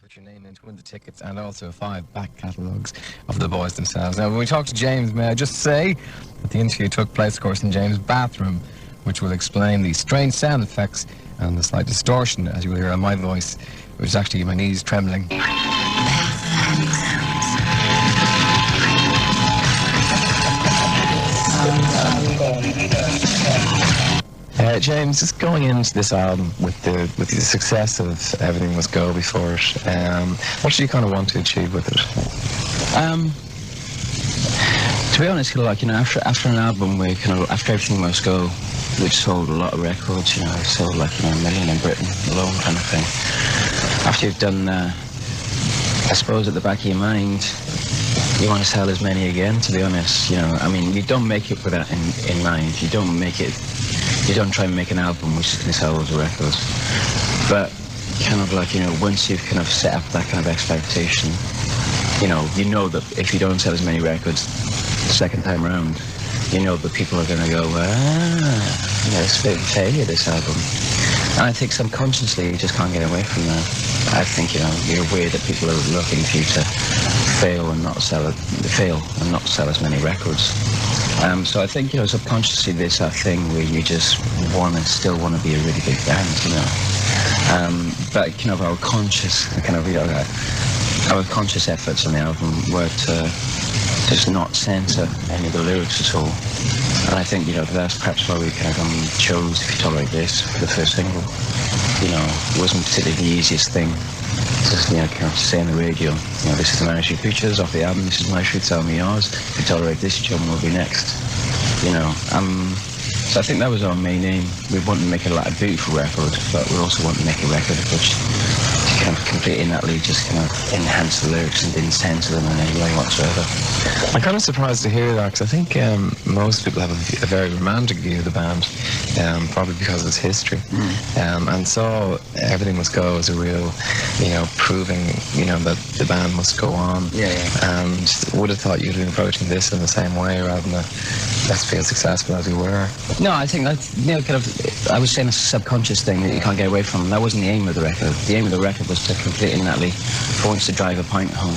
put your name in to win the tickets and also 5 back catalogues of the boys themselves. Now, when we talk to James, may I just say that the interview took place, of course, in James' bathroom, which will explain the strange sound effects and the slight distortion, as you will hear on my voice, which is actually my knees trembling. James, just going into this album with the success of Everything Must Go before it, what did you kind of want to achieve with it? To be honest, after an album where after Everything Must Go, which sold a lot of records, it sold like a million in Britain alone, kind of thing. After you've done, I suppose at the back of your mind, you want to sell as many again. To be honest, you don't make it with that in mind. You don't try and make an album which is going to sell loads of records. But once you've kind of set up that kind of expectation, you know that if you don't sell as many records the second time around, you know that people are going to go, it's a bit of a failure, this album. And I think subconsciously you just can't get away from that. I think, you're aware that people are looking for you to fail and not sell as many records. So I think, subconsciously there's that thing where you just still want to be a really big band, But our conscious efforts on the album were to just not censor any of the lyrics at all. And I think, that's perhaps why we chose If You Tolerate This for the first single. It wasn't particularly the easiest thing to say on the radio, this is the Manic Features off the album, this is my shoot, tell me yours, If You Tolerate This, John will be next. So I think that was our main aim. We wanted to make a beautiful record, but we also wanted to make a record which completely innately just enhance the lyrics and didn't censor them in any way whatsoever. I'm kind of surprised to hear that, because I think most people have a very romantic view of the band, probably because of its history, and saw Everything Must Go as a real, proving, that the band must go on. And would have thought you'd been approaching this in the same way rather than let's feel successful as we were. No, I think that, I was saying it's a subconscious thing that you can't get away from. That wasn't the aim of the record. The aim of the record was to completely innately wants to drive a point home.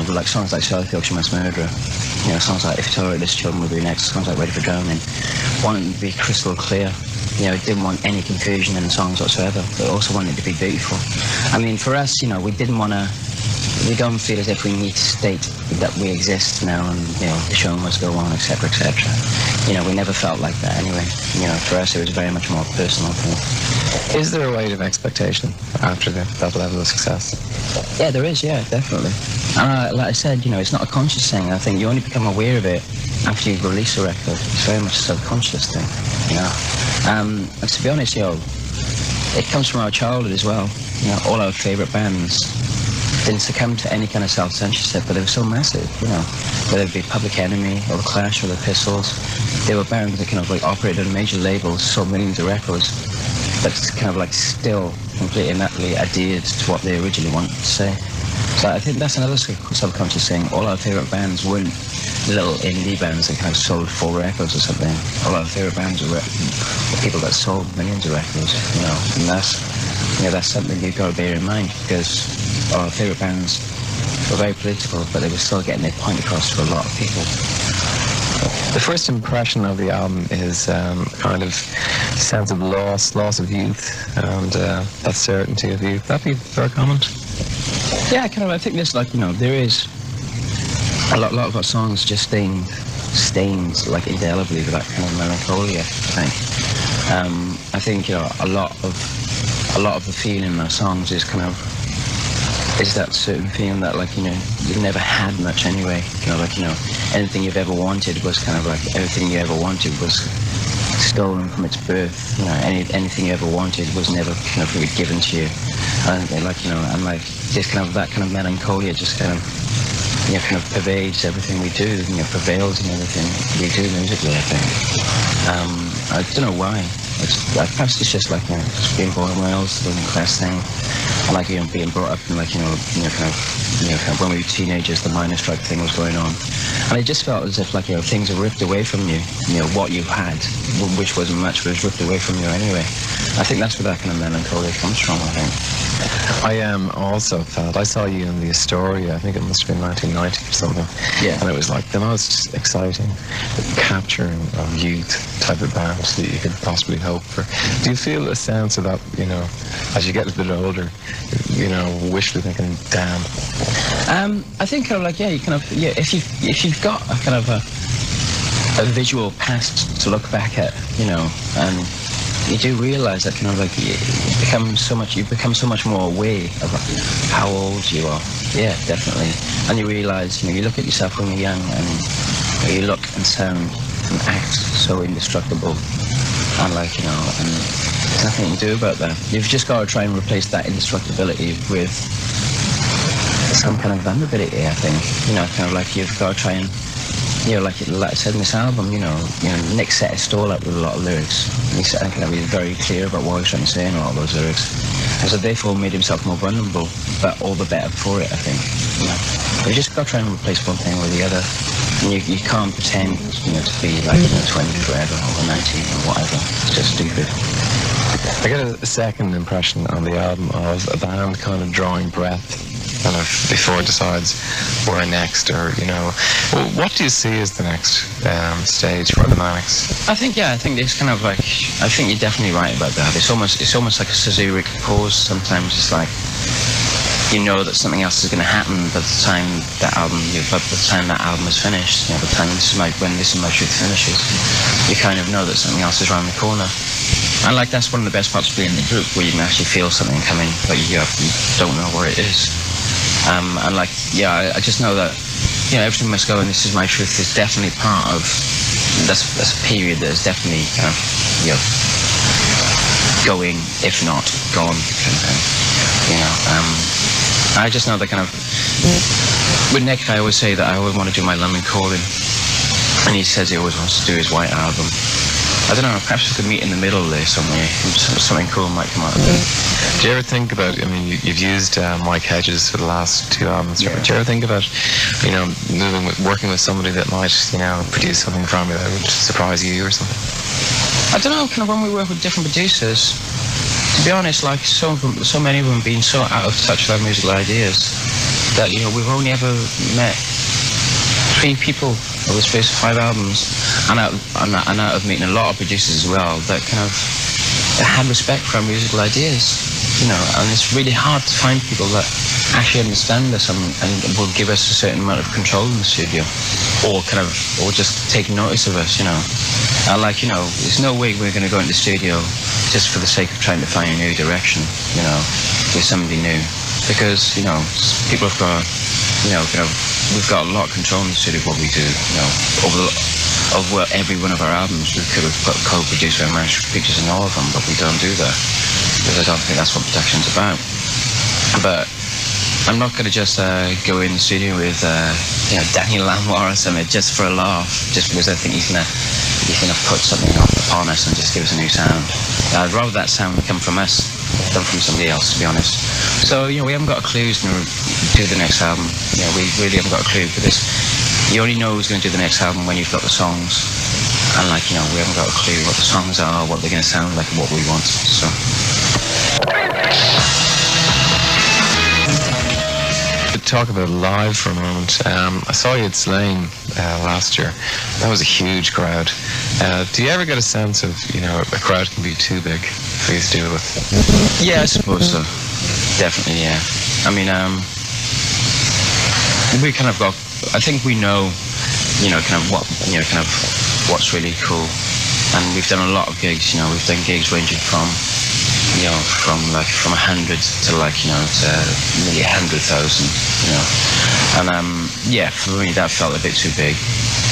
Like songs like Charlie Filch, Mass Murderer, songs like If You Tolerate This, Children Will Be Next, songs like Ready for Drowning, wanted to be crystal clear. It didn't want any confusion in the songs whatsoever, but also wanted it to be beautiful. For us, we don't feel as if we need to state that we exist now and, the show must go on, etc., etc. We never felt like that anyway. For us it was very much more personal thing. Is there a weight of expectation after that level of success? Yeah, there is, definitely. And like I said, it's not a conscious thing. I think you only become aware of it after you release a record. It's very much a subconscious thing, And to be honest, it comes from our childhood as well. All our favourite bands didn't succumb to any kind of self-censorship, but they were so massive, whether it be Public Enemy or The Clash or The Pistols. They were bands that operated on major labels, sold millions of records, but still completely innately adhered to what they originally wanted to say. So I think that's another subconscious thing. All our favourite bands weren't little indie bands that sold 4 records or something. All our favourite bands were people that sold millions of records, and that's something you've got to bear in mind, because our favourite bands were very political, but they were still getting their point across to a lot of people. The first impression of the album is kind of sense of loss of youth, and that certainty of youth. That'd be a fair comment? Yeah, I think there's there is a lot of our songs just stains indelibly with that kind of melancholia, I think. I think a lot of the feeling in our songs is is that certain feeling that you've never had much anyway. Anything you've ever wanted was everything you ever wanted was stolen from its birth. Anything you ever wanted was never really given to you. And just that kind of melancholia just pervades everything we do, prevails in everything we do musically, I think. I don't know why. Perhaps it's just like, just being born in Wales, doing the class thing, and like, being brought up in like, kind of when we were teenagers, the miners' strike thing was going on, and it just felt as if like, things are ripped away from you, what you had, which wasn't much, but it was ripped away from you anyway. I think that's where that kind of melancholy comes from, I think. I also felt, I saw you in the Astoria, I think it must have been 1990 or something. Yeah. And it was like the most exciting, capturing of youth type of band that you could possibly hope for. Do you feel a sense of that, as you get a bit older, wishfully thinking, damn? I think kind of like, if you've got a kind of a visual past to look back at, and you do realise that kind of like you become so much more aware of how old you are. Yeah, definitely. And you realise, you look at yourself when you're young, and you look and sound and act so indestructible, and like, and there's nothing you can do about that. You've just got to try and replace that indestructibility with some kind of vulnerability, I think. Kind of like you've got to try and, like I said in this album, Nick set his stall up with a lot of lyrics. He said, kind of, he was very clear about what he was trying to say in a lot of those lyrics. And so therefore made himself more vulnerable, but all the better for it, I think. You just got to try and replace one thing with the other. And you can't pretend, to be like, 20 forever or 19 or whatever. It's just stupid. I get a second impression on the album of a band kind of drawing breath kind of before it decides where next, or what do you see as the next stage for the Manics? I think it's kind of like, I think you're definitely right about that. It's almost like a caesuric pause sometimes. It's like that something else is going to happen by the time that album is finished. By the time when This Is My Truth finishes, you kind of know that something else is around the corner. And like, that's one of the best parts of being in the group, where you can actually feel something coming, but you don't know where it is. And like, I just know that, Everything Must Go and This Is My Truth is definitely part of, that's a period that is definitely kind of, going, if not gone, kind of thing. I just know that kind of, with Nick, I always say that I always want to do my London Calling, and he says he always wants to do his White Album. I don't know, perhaps we could meet in the middle there somewhere. Something cool might come out of it. Do you ever think about, you've used Mike Hedges for the last two albums. Yeah. Do you ever think about, working with somebody that might, produce something from you that would surprise you or something? I don't know, kind of when we work with different producers, to be honest, like so many of them being so out of touch with our musical ideas that, we've only ever met 3 people over the space of 5 albums, and out of meeting a lot of producers as well that kind of had respect for our musical ideas, and it's really hard to find people that actually understand us and will give us a certain amount of control in the studio, or just take notice of us, And like, there's no way we're going to go into the studio just for the sake of trying to find a new direction, with somebody new, because, people have got, we've got a lot of control in the studio of what we do, over every one of our albums. We could have put co-producer and master pictures in all of them, but we don't do that, because I don't think that's what production's about. But I'm not going to just go in the studio with, Daniel Lanois or something just for a laugh, just because I think he's gonna put something upon us and just give us a new sound. I'd rather that sound come from us than from somebody else, to be honest. So, we haven't got a clue who's going to do the next album. We really haven't got a clue, because you only know who's going to do the next album when you've got the songs. And like, we haven't got a clue what the songs are, what they're going to sound like, and what we want, so. Talk about live for a moment. I saw you at Slane last year. That was a huge crowd. Do you ever get a sense of, a crowd can be too big for you to deal with? Yeah, I suppose so. Definitely, yeah. We kind of got, I think we know, what's really cool. And we've done a lot of gigs, we've done gigs ranging from, from 100 to like, to nearly 100,000, And for me that felt a bit too big.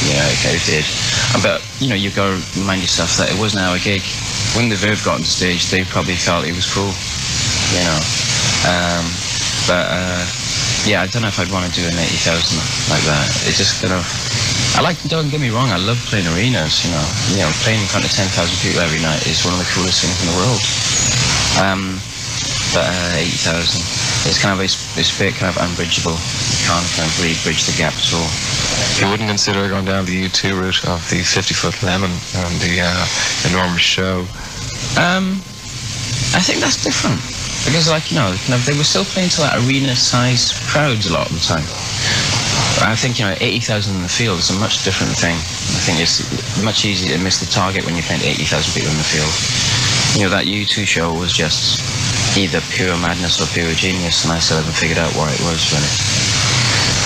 It did. But, you've got to remind yourself that it wasn't our gig. When the Verve got on stage, they probably felt it was cool, yeah, I don't know if I'd want to do an 80,000 like that. It just kind of, don't get me wrong, I love playing arenas, playing in front of 10,000 people every night is one of the coolest things in the world. But 80,000, it's kind of, it's a bit kind of unbridgeable. You can't kind of really bridge the gap at all. You wouldn't consider going down the U2 route of the 50-foot lemon and the enormous show? I think that's different. Because, they were still playing to that arena-sized crowds a lot of the time. I think, 80,000 in the field is a much different thing. I think it's much easier to miss the target when you're playing 80,000 people in the field. That U2 show was just either pure madness or pure genius, and I still haven't figured out what it was, really.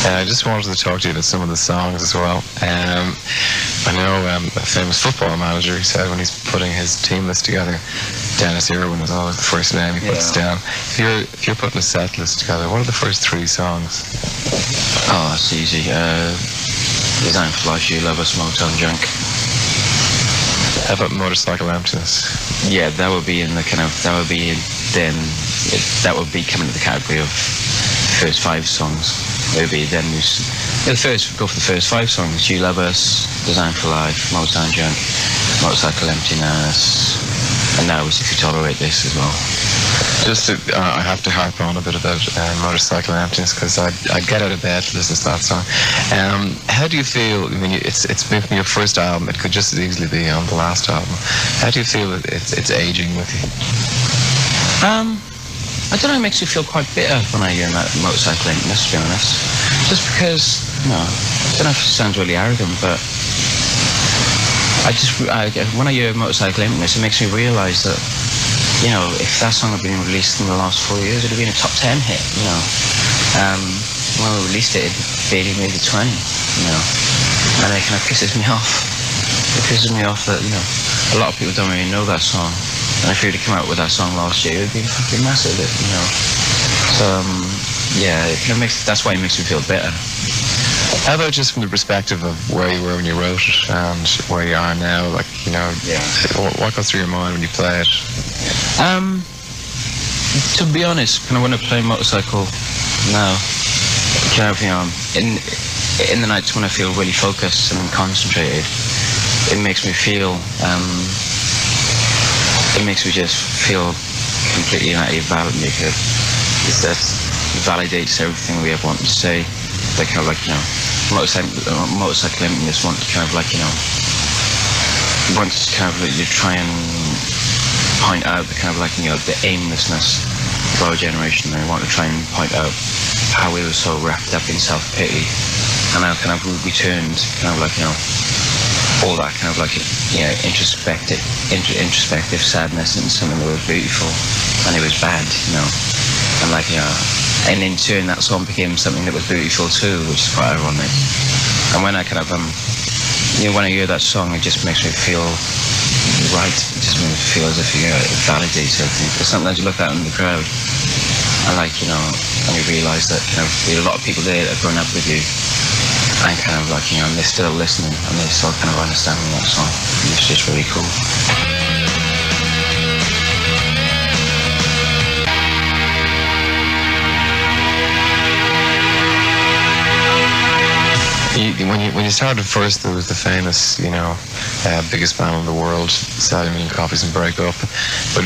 I just wanted to talk to you about some of the songs as well. I know a famous football manager, he said when he's putting his team list together, Dennis Irwin is always the first name he puts down. If you're putting a set list together, what are the first 3 songs? Oh, that's easy. Design for Life, You Love Us, Motown Junk. How about Motorcycle Emptiness? Yeah, that would be in the kind of, that would be coming to the category of first 5 songs. Maybe then go for the first 5 songs. You Love Us, Design for Life, Motown Junk, Motorcycle Emptiness, and now If You Tolerate This as well. I have to harp on a bit about Motorcycle Emptiness because I get out of bed to listen to that song. How do you feel? I mean, it's maybe your first album. It could just as easily be on the last album. How do you feel it's aging with you? I don't know, it makes me feel quite bitter when I hear Motorcycle Emptiness, to be honest. Just because, I don't know if it sounds really arrogant, but when I hear Motorcycle Emptiness, it makes me realise that, if that song had been released in the last 4 years, it would have been a top 10 hit, When we released it, it barely made the 20, And it kind of pisses me off. It pisses me off that, a lot of people don't really know that song. And if we would have come out with that song last year, it would be fucking massive, So, that's why it makes me feel better. How about just from the perspective of where you were when you wrote it and where you are now? What goes through your mind when you play it? To be honest, when I play Motorcycle now, in the nights when I feel really focused and concentrated, it makes me feel... it makes me just feel completely validated. That validates everything we ever wanted to say. Motorcycle Emptiness want to you try and point out the the aimlessness of our generation. They want to try and point out how we were so wrapped up in self-pity, and how we turned all that introspective sadness into something that was beautiful, and it was bad, and in turn that song became something that was beautiful too, which is quite ironic. And when I when I hear that song, it just makes me feel right. It just makes me feel as if it validates everything. Because sometimes you look out in the crowd, and and you realise that there are a lot of people there that have grown up with you. And and they're still listening, and they're still understanding that song. And it's just really cool. When you started first, there was the famous, biggest band in the world, sell a million copies and break up. But,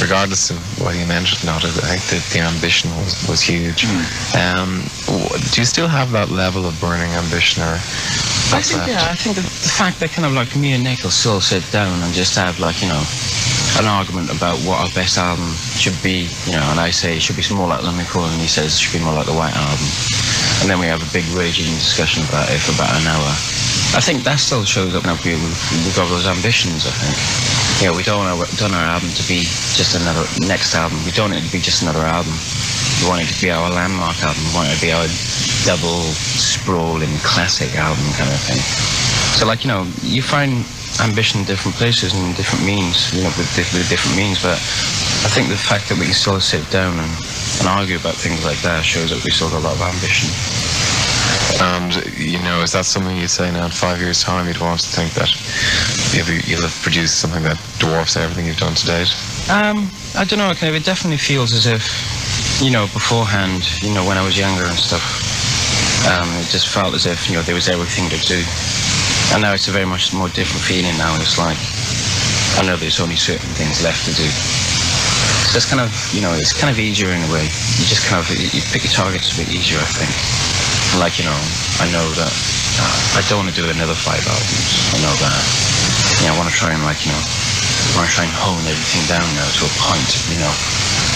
regardless of whether you mentioned it or not, I think that the ambition was huge. Do you still have that level of burning ambition, or? I think the fact that me and Nick will still sit down and just have an argument about what our best album should be, and I say it should be more like Lemon Call, and he says it should be more like the White Album. And then we have a big raging discussion about it for about an hour. I think that still shows up we've got those ambitions, I think. We don't want our album to be just another next album. We don't want it to be just another album. We want it to be our landmark album. We want it to be our double sprawling classic album kind of thing. So you find ambition in different places and different means, with different means, but I think the fact that we can still sit down and argue about things like that shows that we still got a lot of ambition. And, is that something you'd say now in 5 years' time you'd want to think that you'll have produced something that dwarfs everything you've done to date? I don't know, it definitely feels as if you know, beforehand, you know, when I was younger and stuff, it just felt as if, you know, there was everything to do. And now it's a very much more different feeling now. It's like, I know there's only certain things left to do. So it's kind of, you know, it's kind of easier in a way. You just kind of, you pick your targets a bit easier, I think. Like, you know, I know that I don't want to do another 5 albums. I know that, you know, I want to try and, like, you know, I want to try and hone everything down now to a point, you know,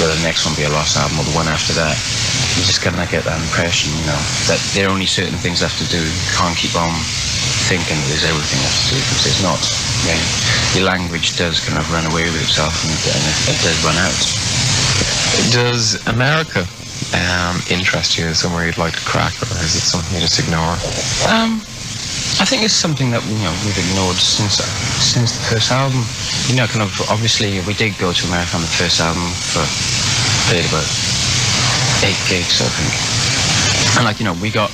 whether the next one be a lost album or the one after that. You just kind of get that impression, you know, that there are only certain things left to do. You can't keep on thinking there's everything left to do, because there's not. You know, your language does kind of run away with itself, and it does run out. Does America interest you? Somewhere you'd like to crack, or is it something you just ignore? I think it's something that, you know, we've ignored since the first album. You know, kind of, obviously we did go to America on the first album for played about 8 gigs, I think. And, like, you know, we got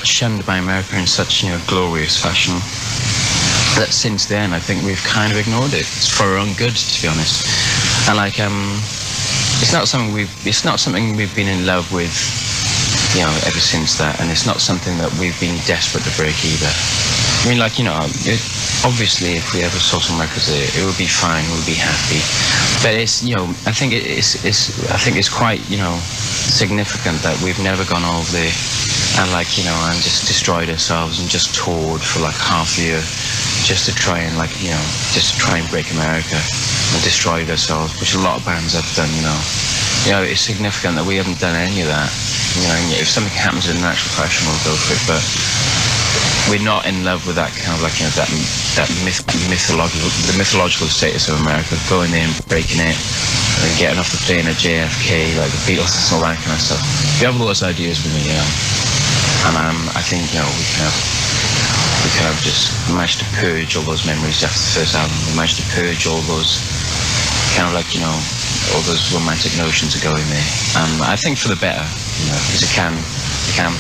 shunned by America in such, you know, glorious fashion that since then I think we've kind of ignored it. It's for our own good, to be honest. And, like, it's not something we've been in love with, you know, ever since that, and it's not something that we've been desperate to break either. I mean, like, you know, obviously if we ever saw some records there, it would be fine, we'd be happy. But it's, you know, I think it's quite, you know, significant that we've never gone over there and, like, you know, and just destroyed ourselves and just toured for like half a year just to try and, like, you know, just to try and break America, and destroyed ourselves, which a lot of bands have done, you know. You know, it's significant that we haven't done any of that. You know, if something happens in natural fashion, we'll go for it, but we're not in love with that kind of, like, you know, that mythological status of America, going in, breaking it, and getting off the plane at JFK, like the Beatles and all that kind of stuff. We have all those ideas with me, you know, and I think, you know, we kind of just managed to purge all those memories after the first album. We managed to purge all those kind of, like, you know, all those romantic notions are going there. I think for the better, you know, because it can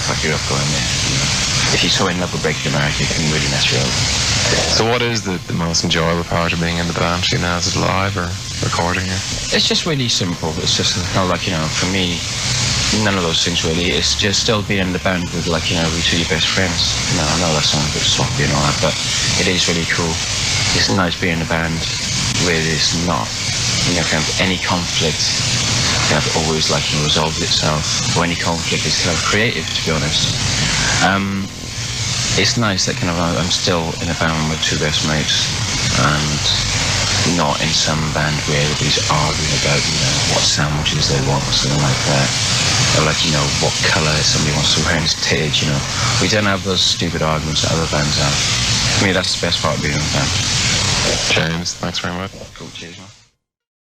fuck you up going there, you know. If you're so in love with breaking America, it can really mess you up. So what is the most enjoyable part of being in the band? You know, is it live or recording it? It's just really simple. It's just kind of, like, you know, for me, none of those things really. It's just still being in the band with, like, you know, we two your best friends. You know, I know that sounds a bit sloppy and all that, but it is really cool. It's nice being in a band where there's not, you know, kind of any conflict kind of always, like, you know, resolves itself, or any conflict is kind of creative, to be honest. It's nice that kind of I'm still in a band with two best mates, and not in some band where everybody's arguing about, you know, what sandwiches they want or something like that, or, like, you know, what colour somebody wants to wear on stage, you know. We don't have those stupid arguments that other bands have. For me, that's the best part of being in a band. James, thanks very much. Cool, cheers, man.